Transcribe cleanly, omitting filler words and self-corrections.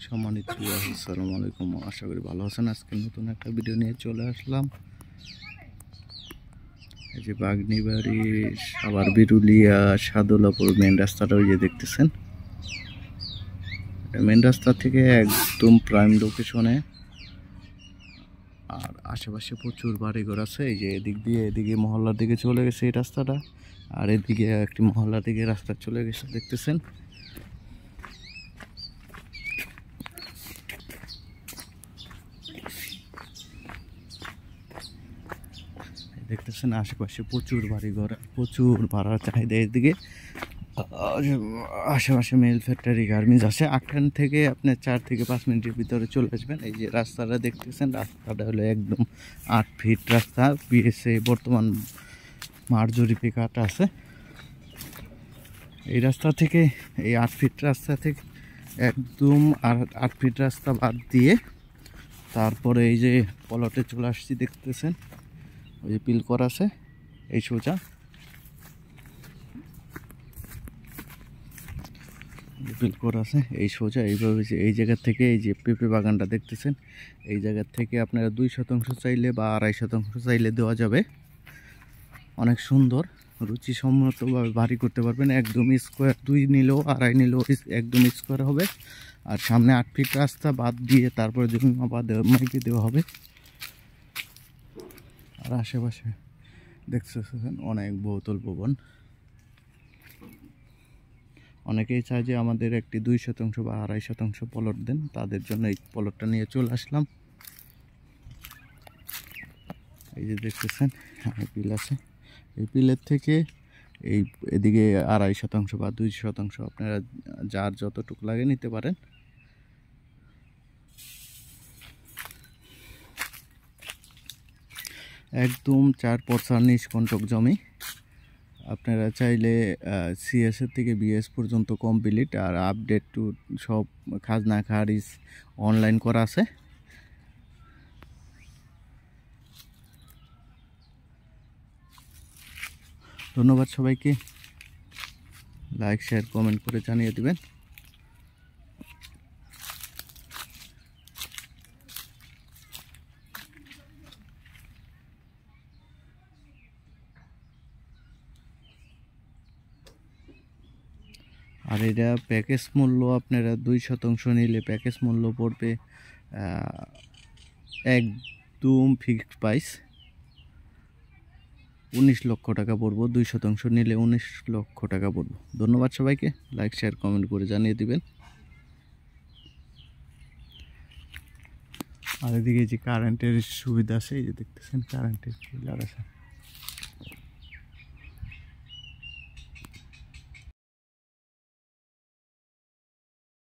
সম্মানিত আসসালামু আলাইকুম, আশা করি ভালো আছেন। আজকে নতুন একটা ভিডিও নিয়ে চলে আসলাম। এই যে বাগনিবাড়ি সাভার বিরুলিয়া সাদুল্লাপুর মেন রাস্তাটা ওই যে দেখতেছেন, মেন রাস্তা থেকে একদম প্রাইম লোকেশনে। আর আশেপাশে প্রচুর বাড়িঘর আছে। এই যে এদিক দিয়ে এদিকে মহল্লার দিকে চলে গেছে এই রাস্তাটা, আর এদিকে একটি মহল্লার দিকে রাস্তা চলে গেছে দেখতেছেন। দেখতেছেন আশেপাশে প্রচুর বাড়িঘর, প্রচুর ভাড়ার চাহিদা। এদিকে আশেপাশে মিল ফ্যাক্টরি গার্মেন্টস আছে। এখান থেকে আপনি 4 থেকে 5 মিনিটের ভিতরে চলে আসবেন। এই যে রাস্তাটা দেখতেছেন, রাস্তাটা হলো একদম 8 ফিট রাস্তা। বিএসএ বর্তমান মাঠ জরিপে কাটা আছে। এই রাস্তা থেকে, এই 8 ফিট রাস্তা থেকে একদম 8 ফিট রাস্তা বাদ দিয়ে তারপরে এই যে পলটে চলে আসছি দেখতেছেন, ওই যে পিল করা আছে। এই সোজা পিল করা আছে, এই সোজা এইভাবে এই জায়গা থেকে এই যে পেঁপে বাগানটা দেখতেছেন, এই জায়গা থেকে আপনারা 2% চাইলে বা 2.5% চাইলে দেওয়া যাবে। অনেক সুন্দর রুচিসম্মতভাবে বাড়ি করতে পারবেন। একদম স্কোয়ার, 2 নিলেও 2.5 নিলেও একদম স্কোয়ার হবে। আর সামনে 8 ফিট রাস্তা বাদ দিয়ে তারপরে জমি মাপা মাইকে দেওয়া হবে। আর আশেপাশে দেখতেছেন অনেক বহুতল ভবন। অনেকেই চায় যে আমাদের একটি 2% বা 2.5% প্লট দেন, তাদের জন্য এই প্লটটা নিয়ে চলে আসলাম। এই যে দেখতেছেন পিল আছে, এই পিলের থেকে এই এদিকে 2.5% বা 2% আপনারা যার যতটুকু লাগে নিতে পারেন। একদম 4 নিষ্কণ্টক জমি। আপনারা চাইলে সিএসের থেকে বিএস পর্যন্ত কমপ্লিট, আর আপডেট টু সব খাজনা খারিজ অনলাইন করা আছে। ধন্যবাদ সবাইকে, লাইক শেয়ার কমেন্ট করে জানিয়ে দিবেন। আর এটা প্যাকেজ মূল্য, আপনারা 2% নিলে প্যাকেজ মূল্য পড়বে একদম ফিক্সড প্রাইস 19 লক্ষ টাকা পড়বো। 2% নিলে 19 লক্ষ টাকা পড়বো। ধন্যবাদ সবাইকে, লাইক শেয়ার কমেন্ট করে জানিয়ে দিবেন। আর এদিকে যে কারেন্টের সুবিধা আছে, এই যে দেখতেছেন কারেন্টের পিলার আছে।